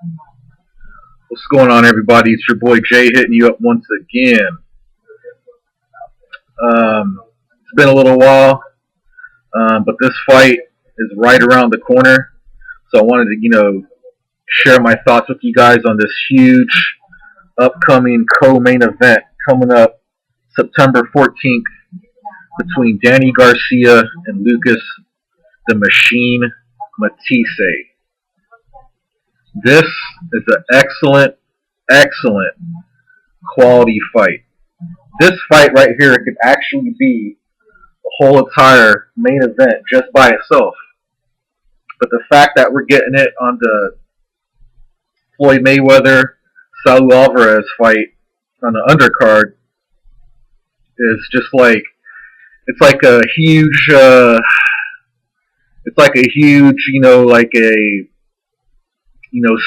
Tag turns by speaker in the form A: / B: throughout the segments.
A: What's going on, everybody? It's your boy Jay hitting you up once again. It's been a little while, but this fight is right around the corner. So I wanted to, share my thoughts with you guys on this huge upcoming co-main event coming up September 14th between Danny Garcia and Lucas the Machine Matthyse. This is an excellent quality fight. This fight right here could actually be a whole entire main event just by itself. But the fact that we're getting it on the Floyd Mayweather Saul Alvarez fight on the undercard is just like it's like a huge like a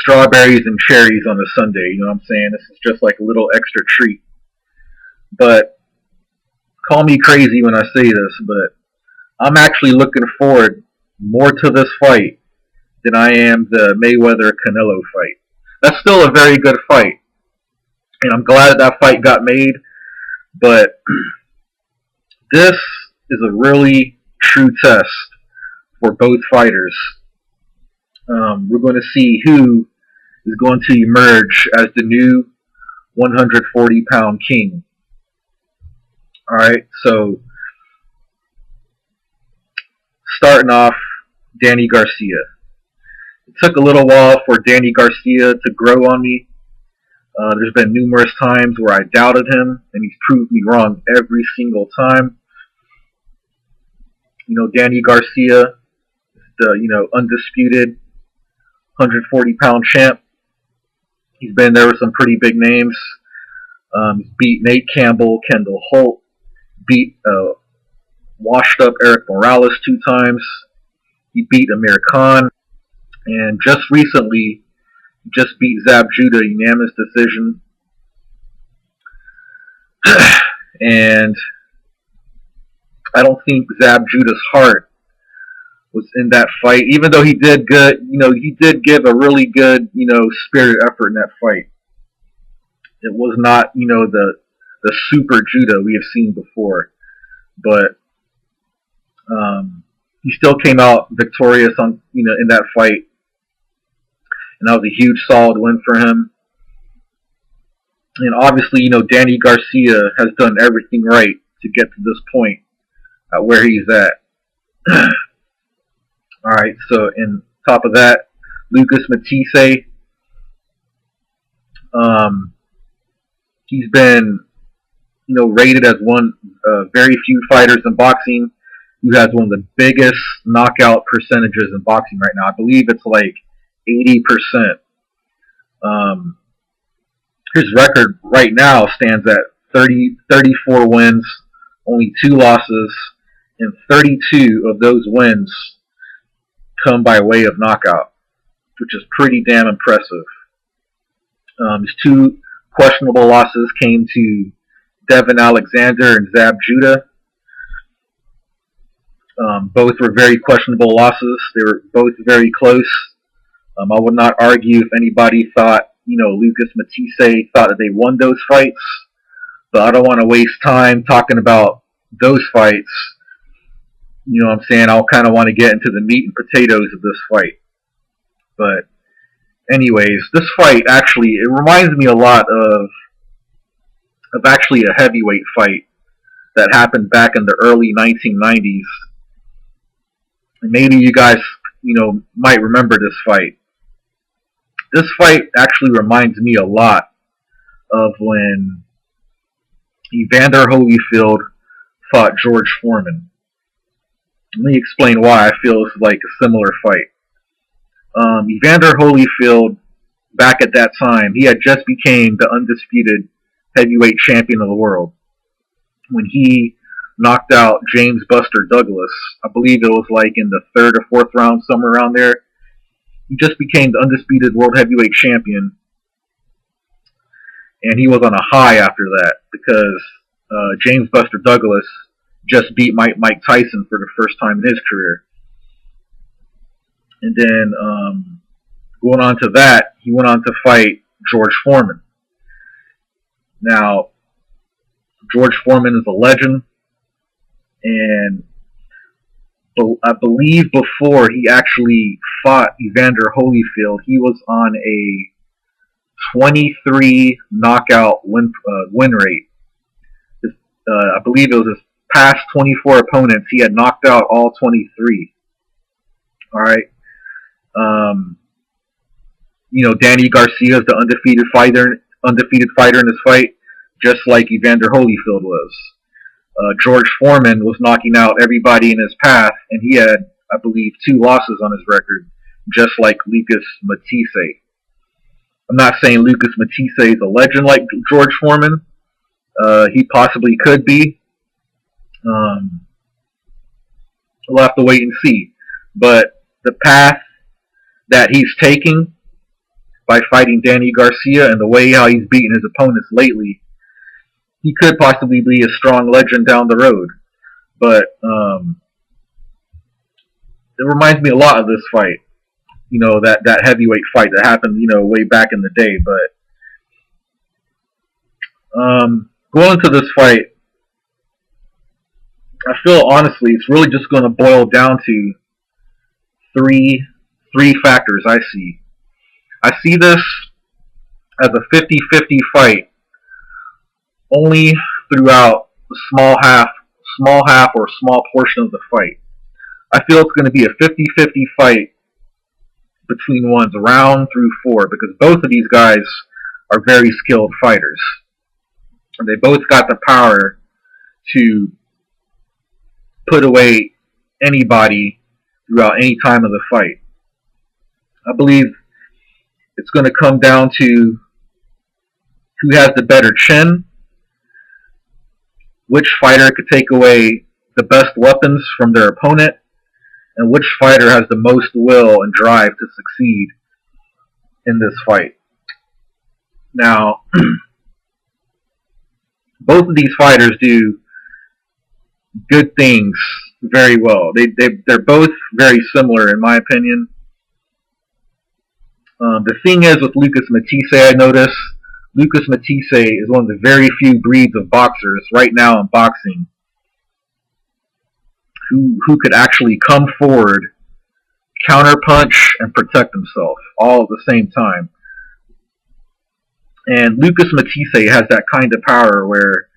A: strawberries and cherries on a Sunday. You know what I'm saying? This is just like a little extra treat. But call me crazy when I say this, but I'm actually looking forward more to this fight than I am the Mayweather Canelo fight. That's still a very good fight, and I'm glad that fight got made. But this is a really true test for both fighters. We're going to see who is going to emerge as the new 140-pound king. All right, so starting off, Danny Garcia. It took a little while for Danny Garcia to grow on me. There's been numerous times where I doubted him, and he's proved me wrong every single time. Danny Garcia, the undisputed 140-pound champ. He's been there with some pretty big names. He's beat Nate Campbell, Kendall Holt, beat washed up Eric Morales 2 times. He beat Amir Khan, and just recently just beat Zab Judah unanimous decision. And I don't think Zab Judah's heart was in that fight, even though he did good. He did give a really good, spirited effort in that fight. It was not, the super Judah we have seen before, but he still came out victorious on, in that fight, and that was a huge, solid win for him. And obviously, Danny Garcia has done everything right to get to this point where he's at. All right, so in top of that, Lucas Matthyse. He's been, rated as one of very few fighters in boxing who has one of the biggest knockout percentages in boxing right now. I believe it's like 80%. His record right now stands at 34 wins, only 2 losses, and 32 of those wins come by way of knockout, which is pretty damn impressive. His 2 questionable losses came to Devin Alexander and Zab Judah. Both were very questionable losses. They were both very close. I would not argue if anybody thought, Lucas Matthyse thought that they won those fights, but I don't want to waste time talking about those fights. You know what I'm saying? I'll kind of want to get into the meat and potatoes of this fight. But anyways, this fight actually, it reminds me a lot of actually a heavyweight fight that happened back in the early 1990s. And maybe you guys, might remember this fight. This fight actually reminds me a lot of when Evander Holyfield fought George Foreman. Let me explain why I feel it's like a similar fight. Evander Holyfield, back at that time, he had just became the undisputed heavyweight champion of the world when he knocked out James Buster Douglas. I believe it was like in the 3rd or 4th round, somewhere around there. He just became the undisputed world heavyweight champion, and he was on a high after that because James Buster Douglas just beat Mike Tyson for the first time in his career. And then going on to that, he went on to fight George Foreman. Now, George Foreman is a legend, and I believe before he actually fought Evander Holyfield, he was on a 23 knockout win rate. I believe it was his past 24 opponents. He had knocked out all 23. All right. Danny Garcia is the undefeated fighter in this fight, just like Evander Holyfield was. George Foreman was knocking out everybody in his path, and he had, I believe, 2 losses on his record, just like Lucas Matthyse. I'm not saying Lucas Matthyse is a legend like George Foreman. He possibly could be. We'll have to wait and see. But the path that he's taking by fighting Danny Garcia and the way how he's beaten his opponents lately, he could possibly be a strong legend down the road. But it reminds me a lot of this fight. That heavyweight fight that happened, way back in the day. But going into this fight, I feel honestly it's really just going to boil down to three factors I see. I see this as a 50-50 fight only throughout the small half or small portion of the fight. I feel it's going to be a 50-50 fight between ones round through 4 because both of these guys are very skilled fighters. And they both got the power to put away anybody throughout any time of the fight. I believe it's going to come down to who has the better chin, which fighter could take away the best weapons from their opponent, and which fighter has the most will and drive to succeed in this fight. Now, both of these fighters do good things very well. They're both very similar in my opinion. The thing is with Lucas Matthyse, I noticed Lucas Matthyse is one of the very few breeds of boxers right now in boxing who could actually come forward, counterpunch, and protect himself all at the same time. And Lucas Matthyse has that kind of power where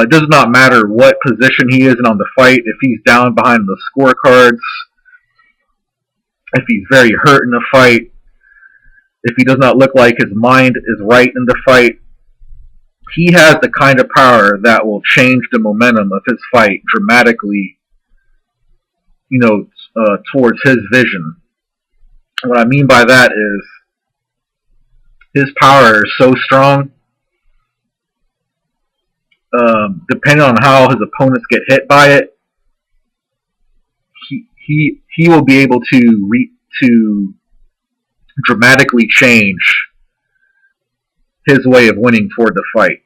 A: it does not matter what position he is in on the fight, if he's down behind the scorecards, if he's very hurt in the fight, if he does not look like his mind is right in the fight, he has the kind of power that will change the momentum of his fight dramatically, towards his vision. What I mean by that is his power is so strong, depending on how his opponents get hit by it, he will be able to dramatically change his way of winning toward the fight.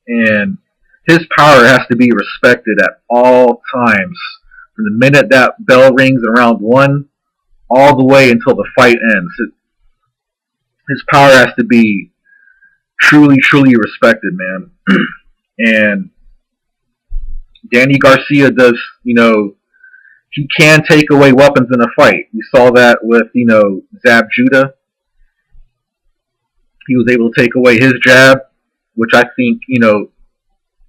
A: And his power has to be respected at all times, from the minute that bell rings in round 1 all the way until the fight ends. His power has to be truly respected, man. And Danny Garcia does, he can take away weapons in a fight. We saw that with, Zab Judah. He was able to take away his jab, which I think,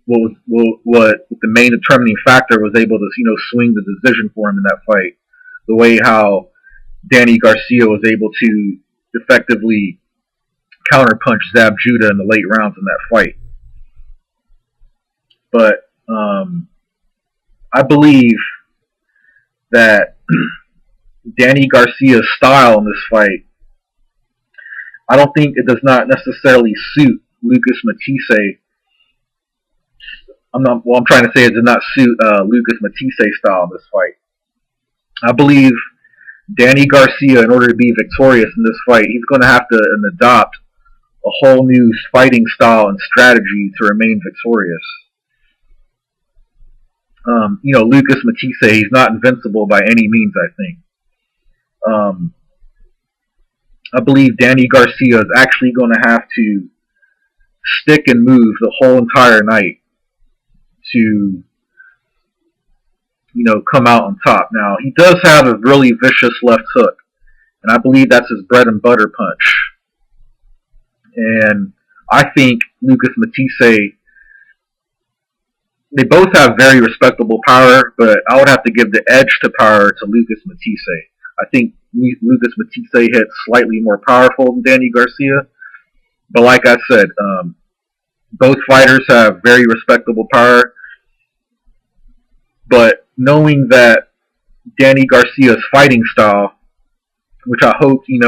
A: what the main determining factor was able to, swing the decision for him in that fight. The way how Danny Garcia was able to effectively counterpunch Zab Judah in the late rounds in that fight. But I believe that Danny Garcia's style in this fight, I don't think it does not necessarily suit Lucas Matthyse. I'm trying to say it did not suit Lucas Matthyse's style in this fight. I believe Danny Garcia, in order to be victorious in this fight, he's going to have to adopt a whole new fighting style and strategy to remain victorious. Lucas Matthyse, he's not invincible by any means, I think. I believe Danny Garcia is actually going to have to stick and move the whole entire night to, come out on top. Now, he does have a really vicious left hook, and I believe that's his bread and butter punch. And I think Lucas Matthyse, they both have very respectable power, but I would have to give the edge to power to Lucas Matthyse. I think Lucas Matthyse hits slightly more powerful than Danny Garcia, but like I said, both fighters have very respectable power. But knowing that Danny Garcia's fighting style, which I hope he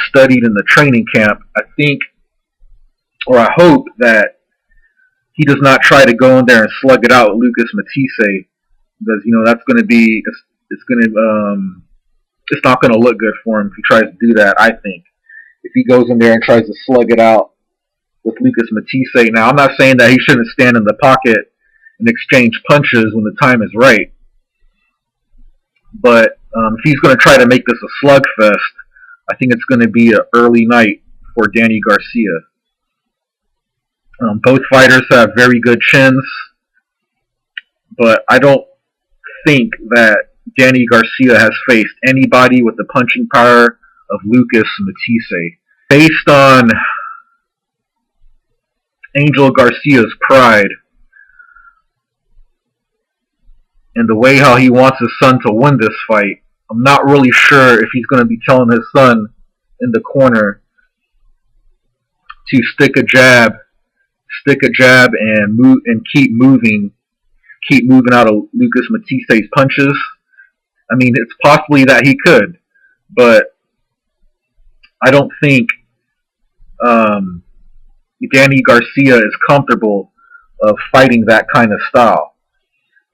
A: studied in the training camp, I think, or I hope that he does not try to go in there and slug it out with Lucas Matthyse, because that's going to be it's not going to look good for him if he tries to do that. I think if he goes in there and tries to slug it out with Lucas Matthyse. Now, I'm not saying that he shouldn't stand in the pocket and exchange punches when the time is right, but if he's going to try to make this a slugfest, I think it's going to be an early night for Danny Garcia. Both fighters have very good chins, but I don't think that Danny Garcia has faced anybody with the punching power of Lucas Matthyse. Based on Angel Garcia's pride and the way how he wants his son to win this fight, I'm not really sure if he's going to be telling his son in the corner to stick a jab and move and keep moving out of Lucas Matthyse's punches. I mean, it's possibly that he could, but I don't think Danny Garcia is comfortable fighting that kind of style.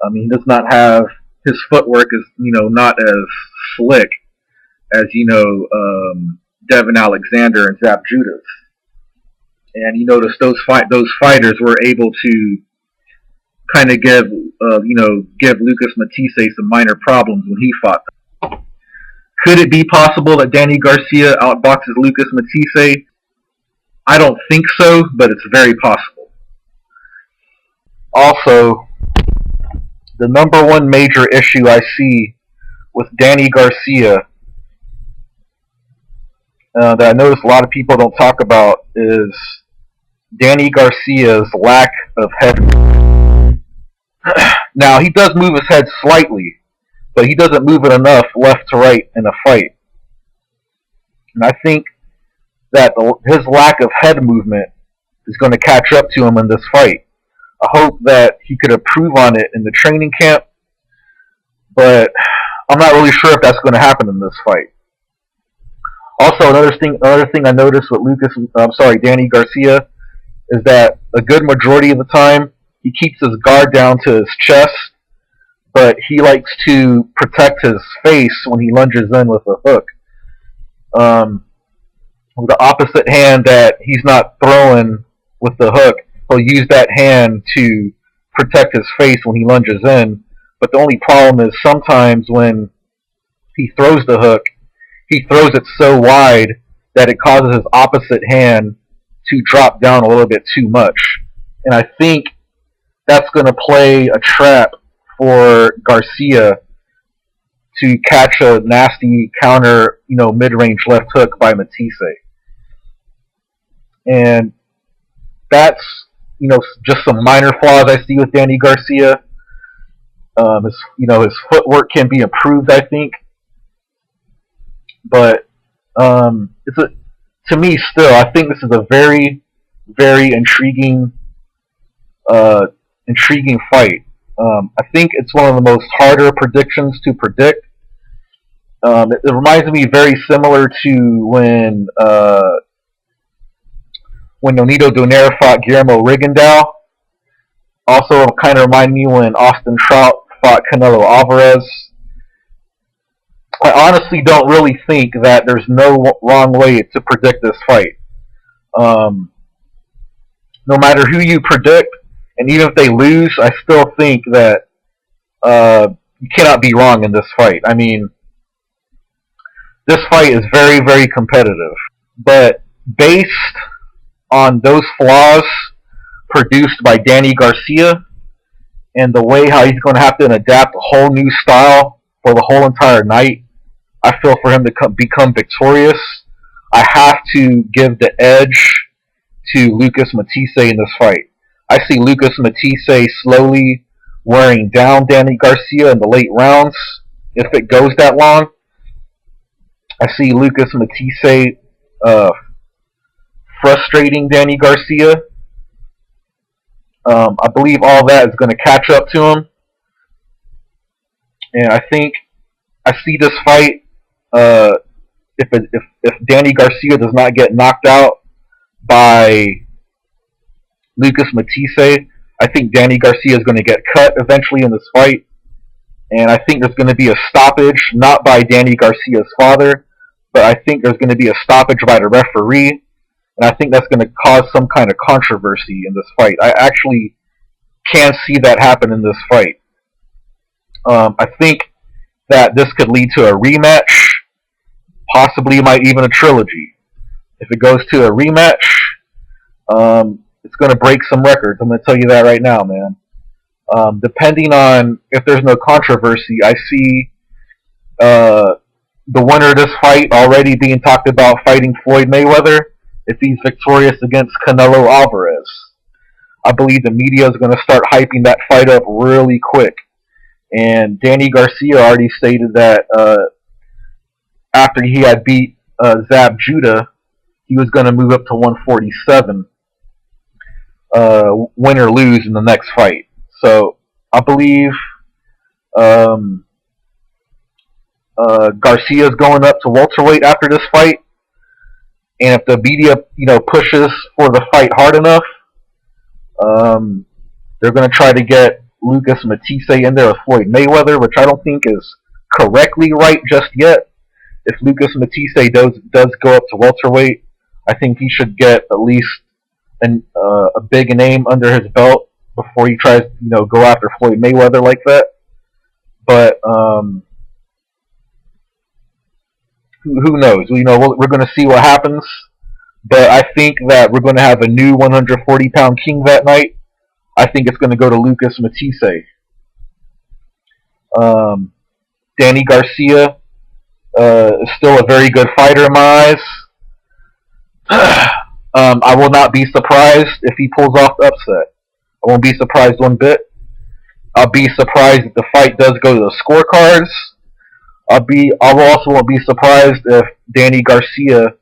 A: I mean, he does not have, his footwork is not as slick as Devin Alexander and Zab Judas. And you notice those fighters were able to kind of give Lucas Matthyse some minor problems when he fought them. Could it be possible that Danny Garcia outboxes Lucas Matthyse? I don't think so, but it's very possible. Also, the number one major issue I see with Danny Garcia that I notice a lot of people don't talk about is Danny Garcia's lack of head. Now, he does move his head slightly, but he doesn't move it enough left to right in a fight. And I think that his lack of head movement is going to catch up to him in this fight. I hope that he could improve on it in the training camp, but I'm not really sure if that's going to happen in this fight. Also, another thing I noticed with Danny Garcia is that a good majority of the time he keeps his guard down to his chest, but he likes to protect his face when he lunges in with a hook. With the opposite hand that he's not throwing with the hook, he'll use that hand to protect his face when he lunges in. But the only problem is sometimes when he throws the hook, he throws it so wide that it causes his opposite hand to drop down a little bit too much. And I think that's going to play a trap for Garcia to catch a nasty counter, mid-range left hook by Matthyse. And that's, just some minor flaws I see with Danny Garcia. His footwork can be improved, I think. But to me, still, I think this is a very, very intriguing fight. I think it's one of the most harder predictions to predict. It reminds me very similar to when Nonito Donaire fought Guillermo Rigondeaux. Also, it kind of reminded me when Austin Trout fought Canelo Alvarez. I honestly don't really think that there's no wrong way to predict this fight. No matter who you predict, and even if they lose, I still think that you cannot be wrong in this fight. I mean, This fight is very, very competitive. But based on those flaws produced by Danny Garcia and the way how he's going to have to adapt a whole new style for the whole entire night, I feel for him to become victorious, I have to give the edge to Lucas Matthyse in this fight. I see Lucas Matthyse slowly wearing down Danny Garcia in the late rounds. If it goes that long, I see Lucas Matthyse frustrating Danny Garcia. I believe all that is going to catch up to him. And I think I see this fight, if Danny Garcia does not get knocked out by Lucas Matthyse, I think Danny Garcia is going to get cut eventually in this fight. And I think there's going to be a stoppage, not by Danny Garcia's father, but I think there's going to be a stoppage by the referee. And I think that's going to cause some kind of controversy in this fight. I actually can see that happen in this fight. I think that this could lead to a rematch, possibly might even a trilogy. If it goes to a rematch, it's going to break some records. I'm going to tell you that right now, man. Depending on if there's no controversy, I see the winner of this fight already being talked about fighting Floyd Mayweather if he's victorious against Canelo Alvarez. I believe the media is going to start hyping that fight up really quick. And Danny Garcia already stated that after he had beat Zab Judah, he was going to move up to 147, win or lose in the next fight. So I believe Garcia is going up to welterweight after this fight. And if the media, pushes for the fight hard enough, they're going to try to get Lucas Matthyse in there with Floyd Mayweather, which I don't think is correctly right just yet. If Lucas Matthyse does go up to welterweight, I think he should get at least a big name under his belt before he tries, go after Floyd Mayweather like that. But who knows? We're going to see what happens. But I think that we're going to have a new 140-pound king that night. I think it's going to go to Lucas Matthyse. Danny Garcia is still a very good fighter in my eyes. I will not be surprised if he pulls off the upset. I won't be surprised one bit. I'll be surprised if the fight does go to the scorecards. I also won't be surprised if Danny Garcia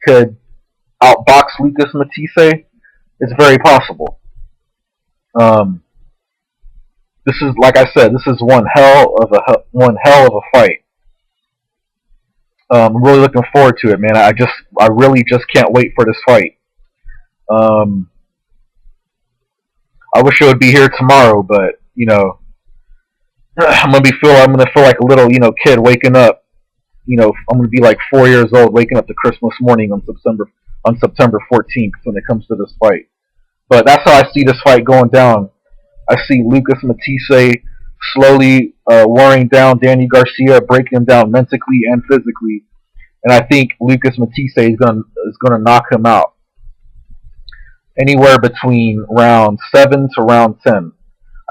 A: could outbox Lucas Matthyse. It's very possible. This is, like I said, this is one hell of a fight. I'm really looking forward to it, man. I really just can't wait for this fight. I wish it would be here tomorrow, but I'm gonna feel like a little kid waking up. I'm gonna be like 4 years old waking up to Christmas morning on September 14th when it comes to this fight. But that's how I see this fight going down. I see Lucas Matthyse slowly wearing down Danny Garcia, breaking him down mentally and physically, and I think Lucas Matthyse is gonna knock him out anywhere between round 7 to round 10.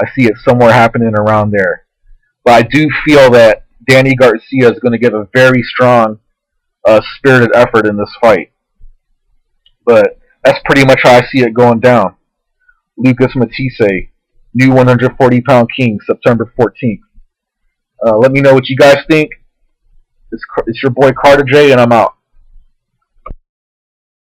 A: I see it somewhere happening around there. But I do feel that Danny Garcia is going to give a very strong, spirited effort in this fight. But that's pretty much how I see it going down. Lucas Matthyse, new 140-pound king, September 14th. Let me know what you guys think. It's your boy Carter J, and I'm out.